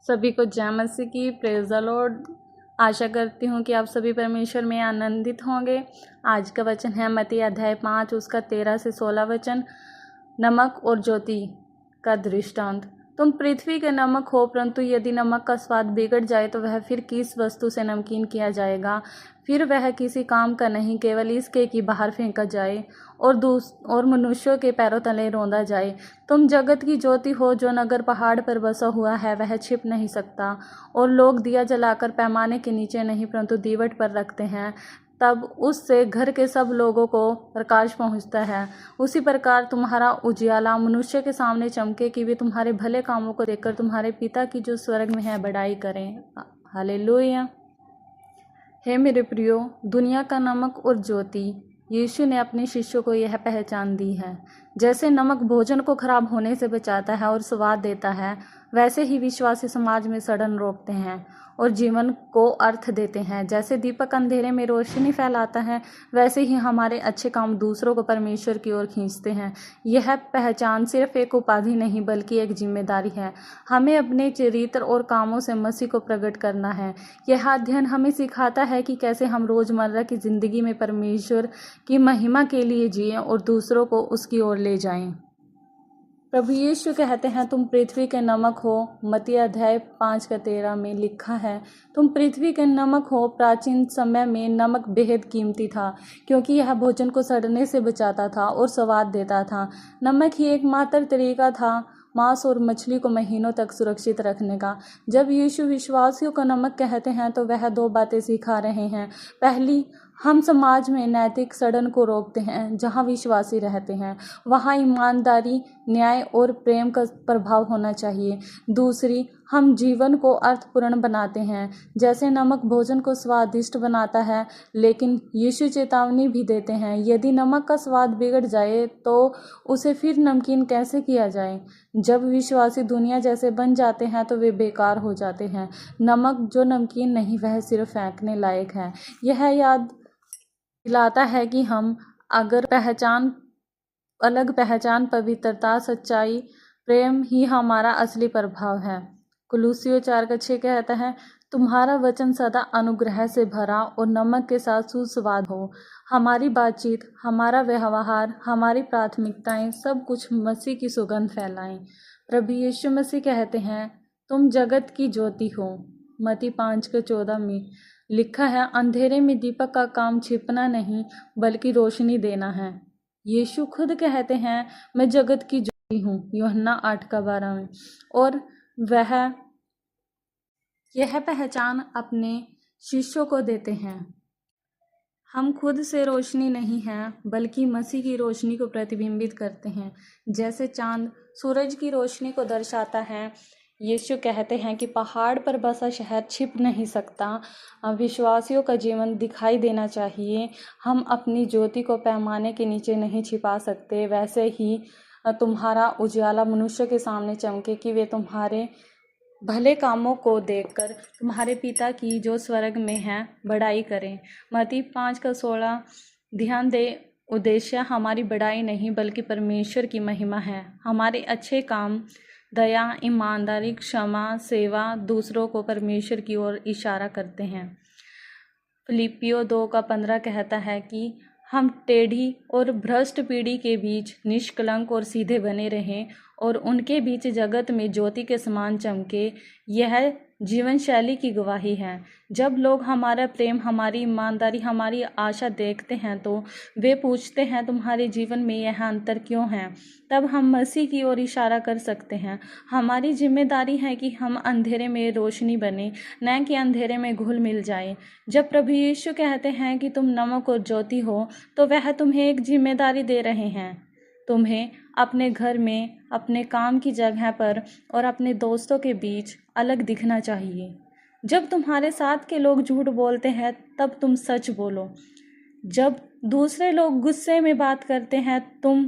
सभी को जय मसीह की। Praise the Lord. आशा करती हूँ कि आप सभी परमेश्वर में आनंदित होंगे। आज का वचन है मत्ती अध्याय 5 उसका 13 से 16 वचन। नमक और ज्योति का दृष्टांत। तुम पृथ्वी के नमक हो, परंतु यदि नमक का स्वाद बिगड़ जाए तो वह फिर किस वस्तु से नमकीन किया जाएगा? फिर वह किसी काम का नहीं, केवल इसके कि बाहर फेंका जाए और मनुष्यों के पैरों तले रौंदा जाए। तुम जगत की ज्योति हो। जो नगर पहाड़ पर बसा हुआ है वह छिप नहीं सकता, और लोग दिया जलाकर पैमाने के नीचे नहीं परंतु दीवट पर रखते हैं, तब उससे घर के सब लोगों को प्रकाश पहुंचता है। उसी प्रकार तुम्हारा उजियाला मनुष्य के सामने चमके, कि वे तुम्हारे भले कामों को देखकर तुम्हारे पिता की जो स्वर्ग में है बड़ाई करें। हालेलुया। हे मेरे प्रियो, दुनिया का नमक और ज्योति। यीशु ने अपने शिष्यों को यह पहचान दी है। जैसे नमक भोजन को खराब होने से बचाता है और स्वाद देता है, वैसे ही विश्वासी समाज में सड़न रोकते हैं और जीवन को अर्थ देते हैं। जैसे दीपक अंधेरे में रोशनी फैलाता है, वैसे ही हमारे अच्छे काम दूसरों को परमेश्वर की ओर खींचते हैं। यह पहचान सिर्फ एक उपाधि नहीं बल्कि एक जिम्मेदारी है। हमें अपने चरित्र और कामों से मसीह को प्रकट करना है। यह अध्ययन हमें सिखाता है कि कैसे हम रोजमर्रा की जिंदगी में परमेश्वर की महिमा के लिए जिएं और दूसरों को उसकी ओर ले जाएं। प्रभु यीशु कहते हैं, तुम पृथ्वी के नमक हो। मत्ती अध्याय 5:13 में लिखा है, तुम पृथ्वी के नमक हो। प्राचीन समय में नमक बेहद कीमती था, क्योंकि यह भोजन को सड़ने से बचाता था और स्वाद देता था। नमक ही एकमात्र तरीका था मांस और मछली को महीनों तक सुरक्षित रखने का। जब यीशु विश्वासियों को नमक कहते हैं तो वह दो बातें सिखा रहे हैं। पहली, हम समाज में नैतिक सड़न को रोकते हैं। जहाँ विश्वासी रहते हैं वहाँ ईमानदारी, न्याय और प्रेम का प्रभाव होना चाहिए। दूसरी, हम जीवन को अर्थपूर्ण बनाते हैं। जैसे नमक भोजन को स्वादिष्ट बनाता है, लेकिन यीशु चेतावनी भी देते हैं, यदि नमक का स्वाद बिगड़ जाए तो उसे फिर नमकीन कैसे किया जाए? जब विश्वासी दुनिया जैसे बन जाते हैं तो वे बेकार हो जाते हैं। नमक जो नमकीन नहीं, वह सिर्फ फेंकने लायक है। यह याद दिलाता है कि हम अगर अलग पहचान, पवित्रता, सच्चाई, प्रेम ही हमारा असली प्रभाव है। कुलुस्सियों 4:6 कहता है, तुम्हारा वचन सदा अनुग्रह से भरा और नमक के साथ सुस्वाद हो। हमारी बातचीत, हमारा व्यवहार, हमारी प्राथमिकताएं सब कुछ मसीह की सुगंध फैलाएं। प्रभु यीशु मसीह कहते हैं, तुम जगत की ज्योति हो। मत्ती 5:14 में लिखा है, अंधेरे में दीपक का काम छिपना नहीं बल्कि रोशनी देना है। यीशु खुद कहते हैं, मैं जगत की ज्योति हूँ, यूहन्ना 8:12 में। और वह यह पहचान अपने शिष्यों को देते हैं। हम खुद से रोशनी नहीं हैं बल्कि मसीह की रोशनी को प्रतिबिंबित करते हैं। जैसे चांद सूरज की रोशनी को दर्शाता है, यीशु कहते हैं कि पहाड़ पर बसा शहर छिप नहीं सकता। विश्वासियों का जीवन दिखाई देना चाहिए। हम अपनी ज्योति को पैमाने के नीचे नहीं छिपा सकते। वैसे ही तुम्हारा उजियाला मनुष्य के सामने चमके, कि वे तुम्हारे भले कामों को देखकर तुम्हारे पिता की जो स्वर्ग में है बड़ाई करें। मत्ती 5:16। ध्यान दे, उद्देश्य हमारी बड़ाई नहीं बल्कि परमेश्वर की महिमा है। हमारे अच्छे काम, दया, ईमानदारी, क्षमा, सेवा दूसरों को परमेश्वर की ओर इशारा करते हैं। फिलिपियों 2:15 कहता है कि हम टेढ़ी और भ्रष्ट पीढ़ी के बीच निष्कलंक और सीधे बने रहें और उनके बीच जगत में ज्योति के समान चमके। यह जीवन शैली की गवाही है। जब लोग हमारा प्रेम, हमारी ईमानदारी, हमारी आशा देखते हैं तो वे पूछते हैं, तुम्हारे जीवन में यह अंतर क्यों है? तब हम मसीह की ओर इशारा कर सकते हैं। हमारी जिम्मेदारी है कि हम अंधेरे में रोशनी बने, न कि अंधेरे में घुल मिल जाए। जब प्रभु यीशु कहते हैं कि तुम नमक और ज्योति हो, तो वह तुम्हें एक जिम्मेदारी दे रहे हैं। तुम्हें अपने घर में, अपने काम की जगह पर और अपने दोस्तों के बीच अलग दिखना चाहिए। जब तुम्हारे साथ के लोग झूठ बोलते हैं तब तुम सच बोलो। जब दूसरे लोग गुस्से में बात करते हैं तुम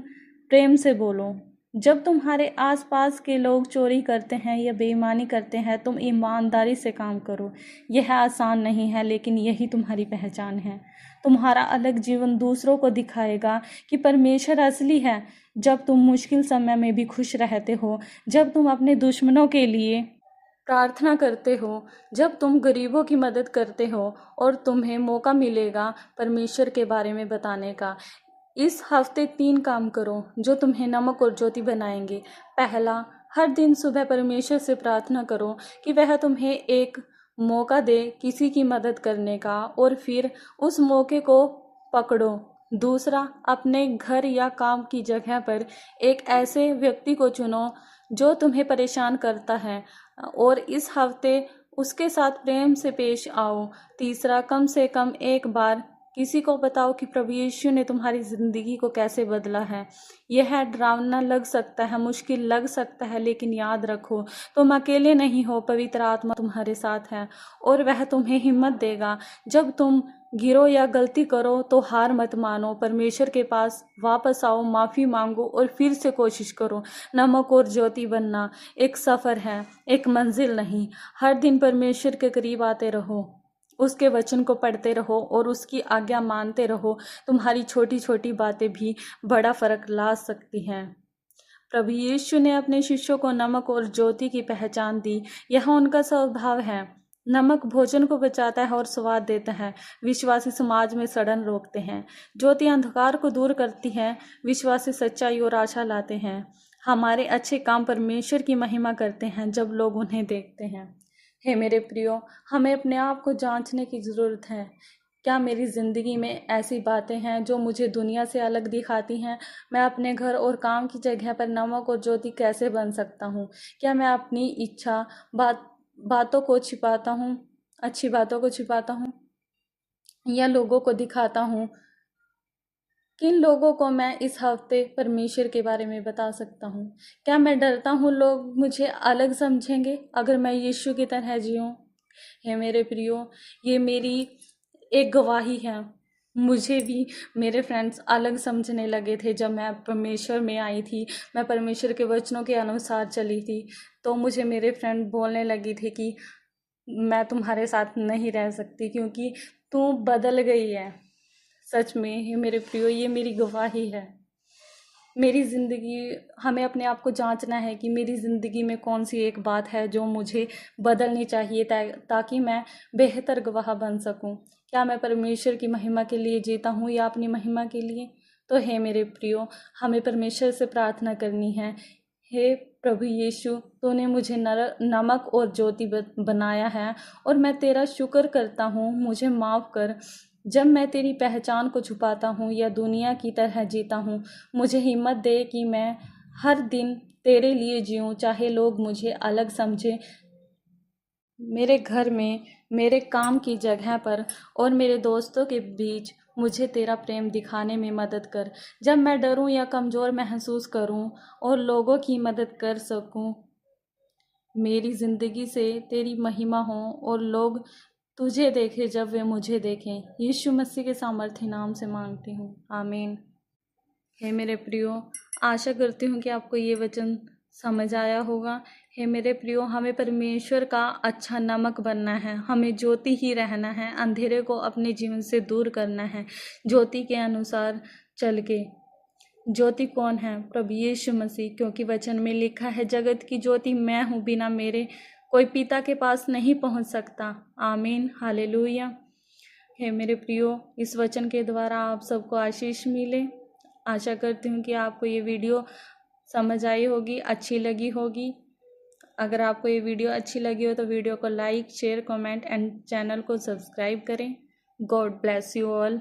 प्रेम से बोलो। जब तुम्हारे आसपास के लोग चोरी करते हैं या बेईमानी करते हैं, तुम ईमानदारी से काम करो। यह आसान नहीं है, लेकिन यही तुम्हारी पहचान है। तुम्हारा अलग जीवन दूसरों को दिखाएगा कि परमेश्वर असली है। जब तुम मुश्किल समय में भी खुश रहते हो, जब तुम अपने दुश्मनों के लिए प्रार्थना करते हो, जब तुम गरीबों की मदद करते हो और तुम्हें मौका मिलेगा परमेश्वर के बारे में बताने का। इस हफ्ते 3 काम करो जो तुम्हें नमक और ज्योति बनाएंगे। पहला, हर दिन सुबह परमेश्वर से प्रार्थना करो कि वह तुम्हें एक मौका दे किसी की मदद करने का और फिर उस मौके को पकड़ो। दूसरा, अपने घर या काम की जगह पर एक ऐसे व्यक्ति को चुनो जो तुम्हें परेशान करता है और इस हफ्ते उसके साथ प्रेम से पेश आओ। तीसरा, कम से कम एक बार किसी को बताओ कि प्रभु यीशु ने तुम्हारी ज़िंदगी को कैसे बदला है। यह डरावना लग सकता है, मुश्किल लग सकता है, लेकिन याद रखो तुम अकेले नहीं हो। पवित्र आत्मा तुम्हारे साथ है और वह तुम्हें हिम्मत देगा। जब तुम गिरो या गलती करो तो हार मत मानो, परमेश्वर के पास वापस आओ, माफ़ी मांगो और फिर से कोशिश करो। नमक और ज्योति बनना एक सफ़र है, एक मंजिल नहीं। हर दिन परमेश्वर के करीब आते रहो, उसके वचन को पढ़ते रहो और उसकी आज्ञा मानते रहो। तुम्हारी छोटी छोटी बातें भी बड़ा फर्क ला सकती हैं। प्रभु यीशु ने अपने शिष्यों को नमक और ज्योति की पहचान दी। यह उनका स्वभाव है। नमक भोजन को बचाता है और स्वाद देता है। विश्वासी समाज में सड़न रोकते हैं। ज्योति अंधकार को दूर करती है। विश्वासी सच्चाई और आशा लाते हैं। हमारे अच्छे काम परमेश्वर की महिमा करते हैं जब लोग उन्हें देखते हैं। हे मेरे प्रियो, हमें अपने आप को जांचने की ज़रूरत है। क्या मेरी ज़िंदगी में ऐसी बातें हैं जो मुझे दुनिया से अलग दिखाती हैं? मैं अपने घर और काम की जगह पर नमक और ज्योति कैसे बन सकता हूँ? क्या मैं अपनी इच्छा बातों को छिपाता हूँ, अच्छी बातों को छिपाता हूँ या लोगों को दिखाता हूँ? किन लोगों को मैं इस हफ्ते परमेश्वर के बारे में बता सकता हूँ? क्या मैं डरता हूँ लोग मुझे अलग समझेंगे अगर मैं यीशु की तरह जीऊँ? हे मेरे प्रियो, ये मेरी एक गवाही है। मुझे भी मेरे फ्रेंड्स अलग समझने लगे थे जब मैं परमेश्वर में आई थी, मैं परमेश्वर के वचनों के अनुसार चली थी। तो मुझे मेरे फ्रेंड बोलने लगी थी कि मैं तुम्हारे साथ नहीं रह सकती क्योंकि तू बदल गई है। सच में ये मेरे प्रियो, ये मेरी गवाही है। मेरी ज़िंदगी, हमें अपने आप को जांचना है कि मेरी ज़िंदगी में कौन सी एक बात है जो मुझे बदलनी चाहिए ताकि मैं बेहतर गवाह बन सकूं। क्या मैं परमेश्वर की महिमा के लिए जीता हूं या अपनी महिमा के लिए? तो हे मेरे प्रियो, हमें परमेश्वर से प्रार्थना करनी है। हे प्रभु यीशु, तूने मुझे नमक और ज्योति बनाया है और मैं तेरा शुक्र करता हूँ। मुझे माफ़ कर जब मैं तेरी पहचान को छुपाता हूँ या दुनिया की तरह जीता हूँ। मुझे हिम्मत दे कि मैं हर दिन तेरे लिए जीऊँ, चाहे लोग मुझे अलग समझें। मेरे घर में, मेरे काम की जगह पर और मेरे दोस्तों के बीच मुझे तेरा प्रेम दिखाने में मदद कर। जब मैं डरूं या कमज़ोर महसूस करूं और लोगों की मदद कर सकूं, मेरी ज़िंदगी से तेरी महिमा हो और लोग तुझे देखें जब वे मुझे देखें। यीशु मसीह के सामर्थ्य नाम से मांगती हूँ, आमीन। हे मेरे प्रियो, आशा करती हूँ कि आपको ये वचन समझ आया होगा। हे मेरे प्रियो, हमें परमेश्वर का अच्छा नमक बनना है। हमें ज्योति ही रहना है, अंधेरे को अपने जीवन से दूर करना है, ज्योति के अनुसार चल के। ज्योति कौन है? प्रभु यीशु मसीह, क्योंकि वचन में लिखा है, जगत की ज्योति मैं हूँ, बिना मेरे कोई पिता के पास नहीं पहुँच सकता। आमीन, हालेलुया। हे मेरे प्रियो, इस वचन के द्वारा आप सबको आशीष मिले। आशा करती हूँ कि आपको ये वीडियो समझ आई होगी, अच्छी लगी होगी। अगर आपको ये वीडियो अच्छी लगी हो तो वीडियो को like, share, comment and channel को सब्सक्राइब करें। God bless you all.